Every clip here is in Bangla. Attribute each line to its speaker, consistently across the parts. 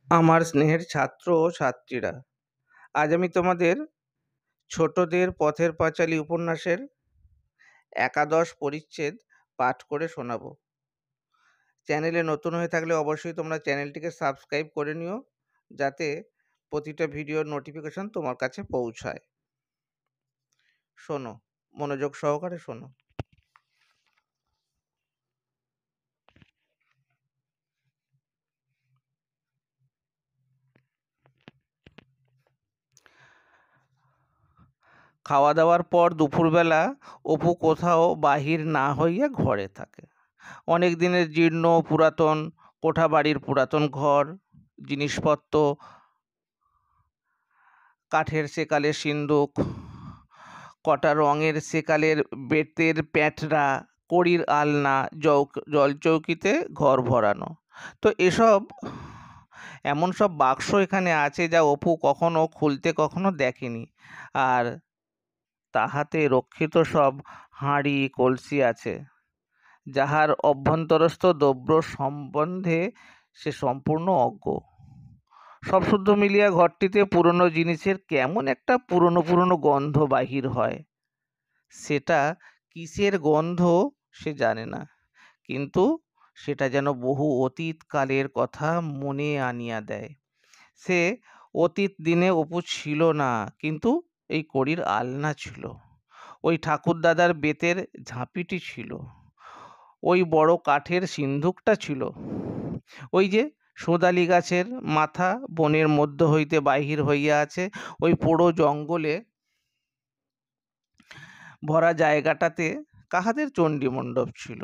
Speaker 1: আমার স্নেহের ছাত্র ও ছাত্রীরা, আজ আমি তোমাদের ছোটদের পথের পাঁচালী উপন্যাসের একাদশ পরিচ্ছেদ পাঠ করে শোনাব। চ্যানেলে নতুন হয়ে থাকলে অবশ্যই তোমরা চ্যানেলটিকে সাবস্ক্রাইব করে নিও, যাতে প্রতিটা ভিডিওর নোটিফিকেশন তোমার কাছে পৌঁছায়। শোনো, মনোযোগ সহকারে শোনো। খাওয়া দাওয়ার পর দুপুরবেলা অপু কোথাও বাহির না হইয়া ঘরে থাকে। অনেক দিনের জীর্ণ পুরাতন কোঠা বাড়ির পুরাতন ঘর, জিনিসপত্র, কাঠের সেকালের সিন্দুক, কটা রঙের সেকালের বেতের প্যাঁটরা, কড়ির আলনা, জলচৌকিতে ঘর ভরানো। তো এমন সব বাক্স এখানে আছে যা অপু কখনো খুলতে কখনো দেখেনি। আর তাহাতে রক্ষিত সব হাঁড়ি কলসি আছে, যাহার অভ্যন্তরস্থ দ্রব্য সম্বন্ধে সে সম্পূর্ণ অজ্ঞ। সব শুদ্ধ মিলিয়া ঘরটিতে পুরনো জিনিসের কেমন একটা পুরনো পুরনো গন্ধ বাহির হয়। সেটা কিসের গন্ধ সে জানে না, কিন্তু সেটা যেন বহু অতীত কালের কথা মনে আনিয়া দেয়। সে অতীত দিনে অপু ছিল না, কিন্তু এই কড়ির আলনা ছিল, ওই ঠাকুরদাদার বেতের ঝাঁপিটি ছিল, ওই বড় কাঠের সিন্ধুকটা ছিল, ওই যে সোঁদালি গাছের মাথা বনের মধ্য হইতে বাহির হইয়া আছে, ওই পোড়ো জঙ্গলে ভরা জায়গাটাতে কাহাদের চণ্ডী মণ্ডপ ছিল।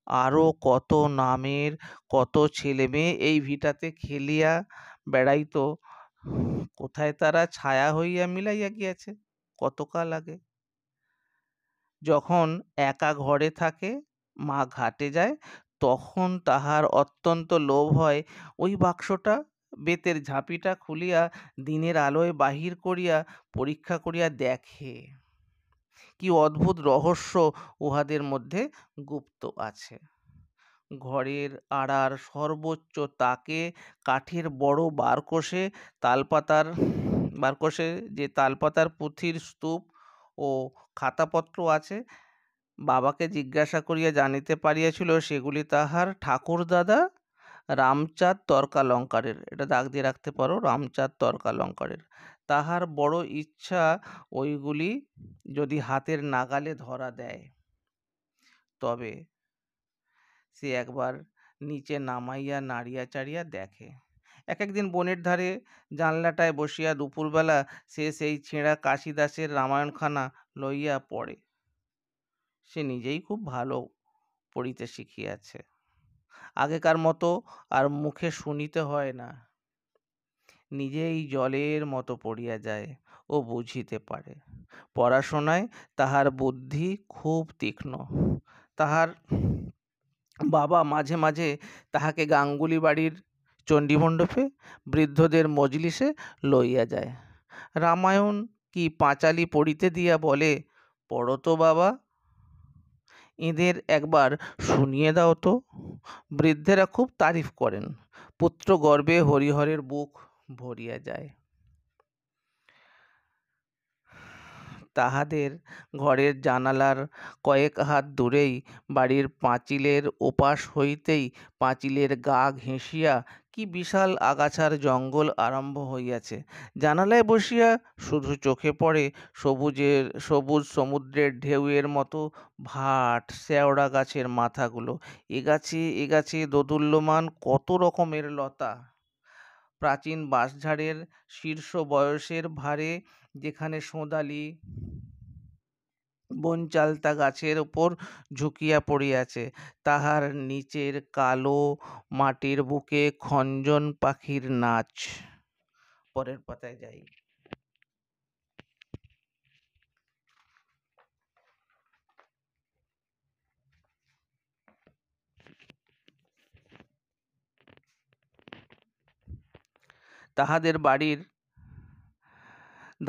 Speaker 1: আরও কত নামের কত ছেলে মেয়ে এই ভিটাতে খেলিয়া বেড়াইত, কোথায় তারা ছায়া হইয়া মিলাইয়া গিয়াছে কতকাল আগে। যখন একা ঘরে থাকে, মা ঘাটে যায়, তখন তাহার অত্যন্ত লোভ হয় ওই বাক্সটা, বেতের ঝাঁপিটা খুলিয়া দিনের আলোয় বাহির করিয়া পরীক্ষা করিয়া দেখে কি অদ্ভুত রহস্য উহাদের মধ্যে গুপ্ত আছে। ঘরের আড়ার সর্বোচ্চ তাকে কাঠের বড় বারকোষে যে তালপাতার পুঁথির স্তূপ ও খাতাপত্র আছে, বাবাকে জিজ্ঞাসা করিয়া জানিতে পারিয়াছিল সেগুলি তাহার ঠাকুরদাদা রামচাঁদ তর্কালঙ্কারের। এটা দাগ দিয়ে রাখতে পারো, রামচাঁদ তর্কালঙ্কারের। তাহার বড় ইচ্ছা ওইগুলি যদি হাতের নাগালে ধরা দেয়, তবে সে একবার নিচে নামাইয়া নাড়িয়া চাড়িয়া দেখে। একদিন বনের ধারে জানলাটায় বসিয়া দুপুরবেলা সে সেই ছেঁড়া কাশিদাসের রামায়ণখানা লইয়া পড়ে। সে নিজেই খুব ভালো পড়িতে শিখিয়াছে, আগেকার মতো আর মুখে শুনিতে হয় না, নিজেই জলের মতো পড়িয়া যায় ও বুঝিতে পারে। পড়াশোনায় তাহার বুদ্ধি খুব তীক্ষ্ণ। তাহার বাবা মাঝে মাঝে তাহাকে গাঙ্গুলি বাড়ির চণ্ডীমণ্ডপে বৃদ্ধদের মজলিসে লইয়া যায়। রামায়ণ কি পাঁচালি পড়িতে দিয়া বলে, পড়ো তো বাবা, এদের একবার শুনিয়ে দাও তো। বৃদ্ধেরা খুব তারিফ করেন, পুত্র গর্বে হরিহরের বুক ভরিয়া যায়। তাহাদের ঘরের জানালার কয়েক হাত দূরেই, বাড়ির পাঁচিলের ওপাশ হইতেই পাঁচিলের গা ঘেঁষিয়া কি বিশাল আগাছার জঙ্গল আরম্ভ হইয়াছে। জানালায় বসিয়া শুধু চোখে পড়ে সবুজ সমুদ্রের ঢেউয়ের মতো ভাট শেওড়া গাছের মাথাগুলো, এ গাছে দোদুল্যমান কত রকমের লতা। প্রাচীন বাঁশঝাড়ের শীর্ষ বয়সের ভারে যেখানে সোঁদালি বনচালতা গাছের উপর ঝুঁকিয়া পড়িয়াছে, তাহার নিচের কালো মাটির বুকে খঞ্জন পাখির নাচ। পরের পাতায় যাই। তাহাদের বাড়ির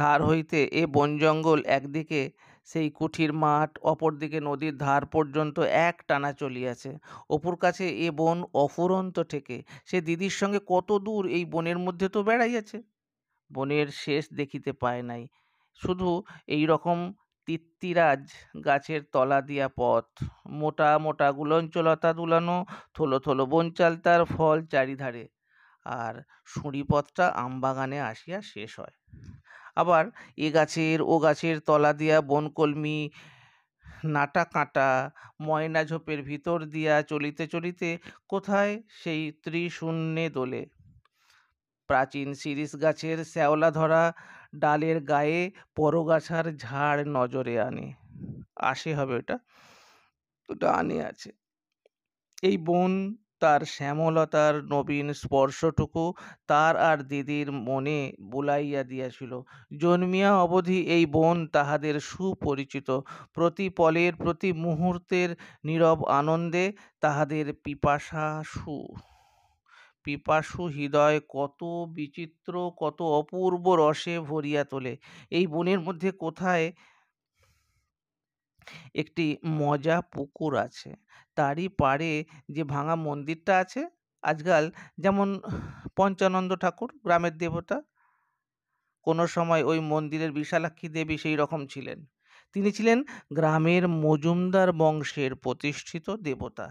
Speaker 1: ধার হইতে এ বন জঙ্গল একদিকে সেই কুঠির মাঠ, অপরদিকে নদীর ধার পর্যন্ত একটানা চলিয়াছে। অপুর কাছে এ বন অফুরন্ত ঠেকে। সে দিদির সঙ্গে কত দূর এই বনের মধ্যে তো বেড়াইয়াছে, বনের শেষ দেখিতে পায় নাই। শুধু এই রকম তিত্তিরাজ গাছের তলা দিয়া পথ, মোটা মোটা গুলঞ্চলতা দুলানো, থলো থলো বনচাল তার ফল চারিধারে, আর সুঁড়ি পথটা আমবাগানে আসিয়া শেষ হয়। আবার এ গাছের ও গাছের তলা দিয়া বনকলমি, নাটা কাঁটা, ময়না ঝোপের ভিতর দিয়া চলিতে চলিতে কোথায় সেই ত্রিশূন্যে দোলে। প্রাচীন শিরীষ গাছের শ্যাওলা ধরা ডালের গায়ে পরগাছার ঝাড় নজরে আনে, আসে হবে ওটা, ওটা আনে আছে। এই বন তার শ্যামলতার নবীন স্পর্শটুকু তার আর দিদির মনে বুলাইয়া দিয়াছিল। জন্মিয়া অবধি এই বন তাহাদের সুপরিচিত। প্রতি পলের প্রতি মুহূর্তের নীরব আনন্দে তাহাদের পিপাসু হৃদয় কত বিচিত্র, কত অপূর্ব রসে ভরিয়া তোলে। এই বনের মধ্যে কোথায় একটি মজা পুকুর আছে, তারই পাড়ে যে ভাঙা মন্দিরটা আছে আজকাল, যেমন পঞ্চানন্দ ঠাকুর গ্রামের দেবতা, কোনো সময় ওই মন্দিরের বিশালাক্ষী দেবী সেই রকম ছিলেন। তিনি ছিলেন গ্রামের মজুমদার বংশের প্রতিষ্ঠিত দেবতা।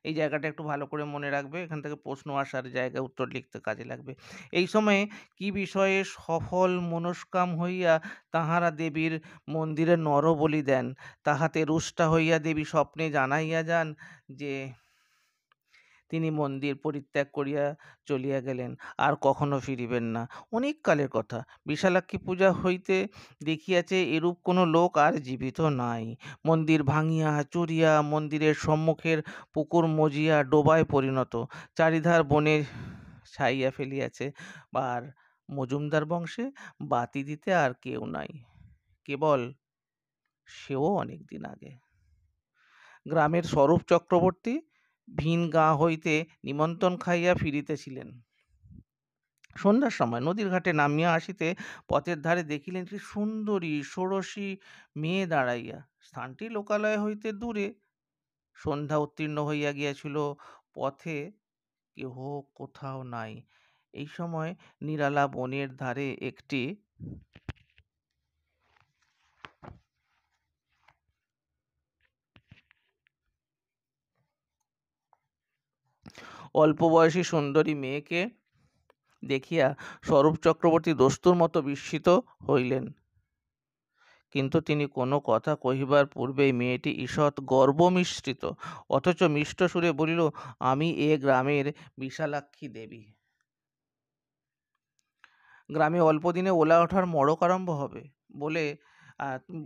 Speaker 1: এই জায়গাটা একটু ভালো করে মনে রাখবে, এখান থেকে প্রশ্ন আসার জায়গায় উত্তর লিখতে কাজে লাগবে। এই সময়ে কি বিষয়ে সফল মনস্কাম হইয়া তাহারা দেবীর মন্দিরে নরবলি দেন, তাহাতে রুষ্ট হইয়া দেবী স্বপ্নে জানাইয়া যান যে তিনি মন্দির পরিত্যাগ করিয়া চলিয়া গেলেন, আর কখনো ফিরিবেন না। অনেক কালের কথা, বিশালাক্ষী পূজা হইতে দেখিয়াছে এরূপ কোনো লোক আর জীবিত নাই। মন্দির ভাঙিয়া চুরিয়া মন্দিরের সম্মুখের পুকুর মজিয়া ডোবায় পরিণত, চারিধার বনে ছাইয়া ফেলিয়াছে। আর মজুমদার বংশে বাতি দিতে আর কেউ নাই, কেবল সেও অনেক দিন আগে। গ্রামের স্বরূপ চক্রবর্তী ভিন গাঁ হইতে নিমন্ত্রণ খাইয়া ফিরিতেছিলেন। সন্ধ্যার সময় নদীর ঘাটে নামিয়া আসিতে পথের ধারে দেখিলেন একটি সুন্দরী ষোড়শী মেয়ে দাঁড়াইয়া। স্থানটি লোকালয় হইতে দূরে, সন্ধ্যা উত্তীর্ণ হইয়া গিয়াছিল, পথে কেহ কোথাও নাই। এই সময় নিরালা বনের ধারে একটি অল্প বয়সী সুন্দরী মেয়েকে দেখিয়া স্বরূপ চক্রবর্তী দস্তুর মতো বিস্মিত হইলেন। কিন্তু তিনি কোনো কথা কহিবার পূর্বেই মেয়েটি ঈষৎ গর্বমিশ্রিত অথচ মিষ্ট সুরে বলিল, আমি এ গ্রামের বিশালাক্ষী দেবী। গ্রামে অল্প দিনে ওলা ওঠার মড়ক আরম্ভ হবে বলে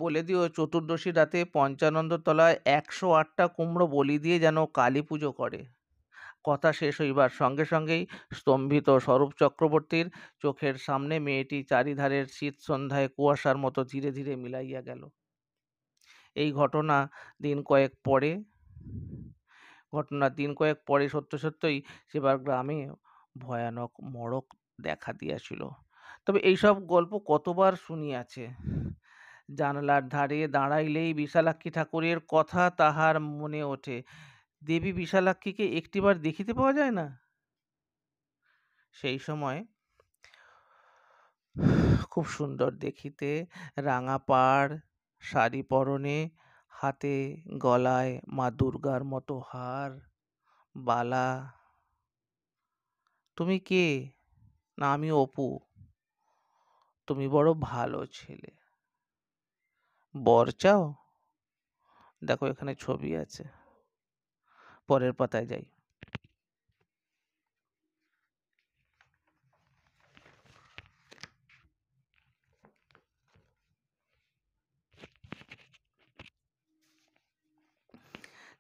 Speaker 1: বলে দিও, চতুর্দশী রাতে পঞ্চানন্দ তলায় 108টা কুমড়ো বলি দিয়ে যেন কালী পুজো করে। কথা শেষ হইবার সঙ্গে সঙ্গেই স্তম্ভিত স্বরূপ চক্রবর্তীর চোখের সামনে মেয়েটি চারিধারের শীত সন্ধ্যায় কুয়াশার মতো ধীরে ধীরে মিলাইয়া গেল। এই ঘটনার দিন কয়েক পরে সত্য সত্যই সেবার গ্রামে ভয়ানক মড়ক দেখা দিয়াছিল। তবে এইসব গল্প কতবার শুনিয়াছে। জানালার ধারে দাঁড়াইলেই বিশালাক্ষী ঠাকুরের কথা তাহার মনে ওঠে। দেবী বিশালাক্ষীকে একটিবার দেখিতে পাওয়া যায় না? সেই সময় খুব সুন্দর দেখিতে, রাঙা পাড়, শাড়ি পরনে, হাতে গলায় মা দুর্গার মতো হার, বালা। তুমি কে? না, আমি অপু। তুমি বড় ভালো ছেলে। বর চাও? দেখো এখানে ছবি আছে, পরের পাতায় যাই।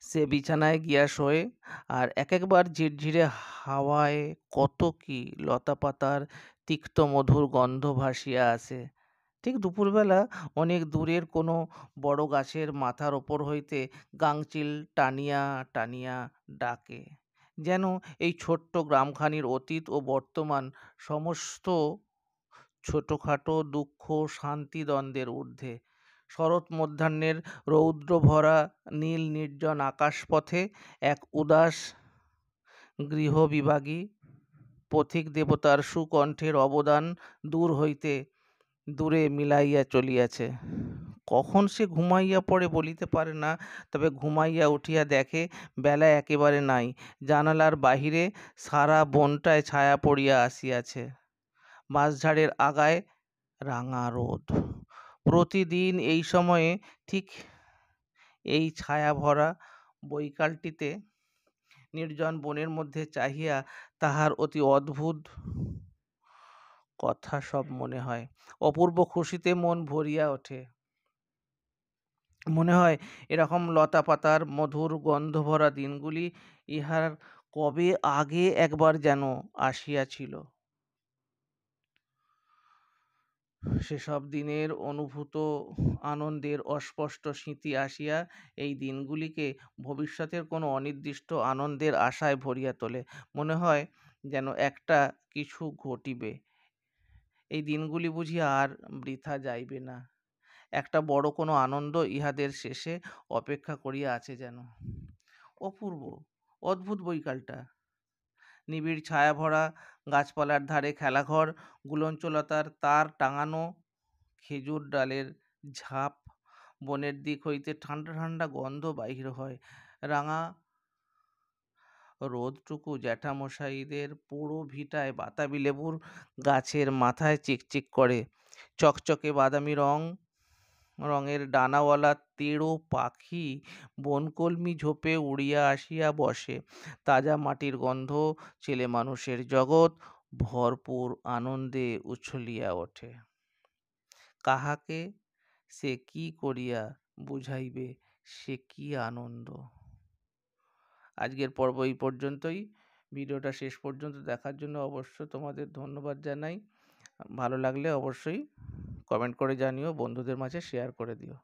Speaker 1: সে বিছানায় গিয়া শোয়, আর একবার ঝিরঝিরে হাওয়ায় কত কি লতাপাতার তিক্ত মধুর গন্ধ ভাসিয়া আসে। ঠিক দুপুরবেলা অনেক দূরের কোনো বড় গাছের মাথার ওপর হইতে গাংচিল টানিয়া টানিয়া ডাকে, যেন এই ছোট্ট গ্রামখানির অতীত ও বর্তমান সমস্ত ছোটখাটো দুঃখ শান্তি দ্বন্দ্বের ঊর্ধ্বে। শরৎ মধ্যাহ্নের রৌদ্রভরা নীল নির্জন আকাশপথে এক উদাস গৃহবিভাগী পথিক দেবতার সুকণ্ঠের অবদান দূর হইতে দূরে মিলাইয়া চলিয়াছে। কখন সে ঘুমাইয়া পড়ে বলিতে পারে না, তবে ঘুমাইয়া উঠিয়া দেখে বেলা একেবারে নাই। জানালার বাহিরে সারা বনটায় ছায়া পড়িয়া আসিয়াছে। বাঁশঝাড়ের আগায় রাঙা রোদ। প্রতিদিন এই সময়ে ঠিক এই ছায়াভরা বৈকালটিতে নির্জন বনের মধ্যে চাহিয়া তাহার অতি অদ্ভুত কথা সব মনে হয়। অপূর্ব খুশিতে মন ভরিয়া ওঠে। মনে হয় এরকম লতা পাতার মধুর গন্ধভরা দিনগুলি ইহার কবে আগে একবার যেন আসিয়াছিল। সেসব দিনের অনুভূত আনন্দের অস্পষ্ট স্মৃতি আসিয়া এই দিনগুলিকে ভবিষ্যতের কোনো অনির্দিষ্ট আনন্দের আশায় ভরিয়া তোলে। মনে হয় যেন একটা কিছু ঘটিবে, এই দিনগুলি বুঝি আর বৃথা যাইবে না। একটা বড় কোনো আনন্দ ইহাদের শেষে অপেক্ষা করিয়া আছে যেন। অপূর্ব অদ্ভুত বৈকালটা। নিবিড় ছায়াভরা গাছপালার ধারে খেলাঘর, গুলঞ্চলতার তার টাঙানো খেজুর ডালের ঝাপ, বনের দিক হইতে ঠান্ডা ঠান্ডা গন্ধ বাহির হয়। রাঙা রোদটুকু জ্যাঠামশাইদের পোড়ো ভিটায় বাতাবি লেবুর গাছের মাথায় চিকচিক করে। চকচকে বাদামি রঙের ডানাওয়ালা তেড়ো পাখি বনকলমি ঝোপে উড়িয়া আসিয়া বসে। তাজা মাটির গন্ধ, ছেলে মানুষের জগৎ ভরপুর আনন্দে উছলিয়া ওঠে। কাহাকে সে কি করিয়া বুঝাইবে সে কি আনন্দ। আজকের পর্ব এই পর্যন্তই। ভিডিওটা শেষ পর্যন্ত দেখার জন্য অবশ্য তোমাদের ধন্যবাদ জানাই। ভালো লাগলে অবশ্যই কমেন্ট করে জানিও, বন্ধুদের মাঝে শেয়ার করে দিও।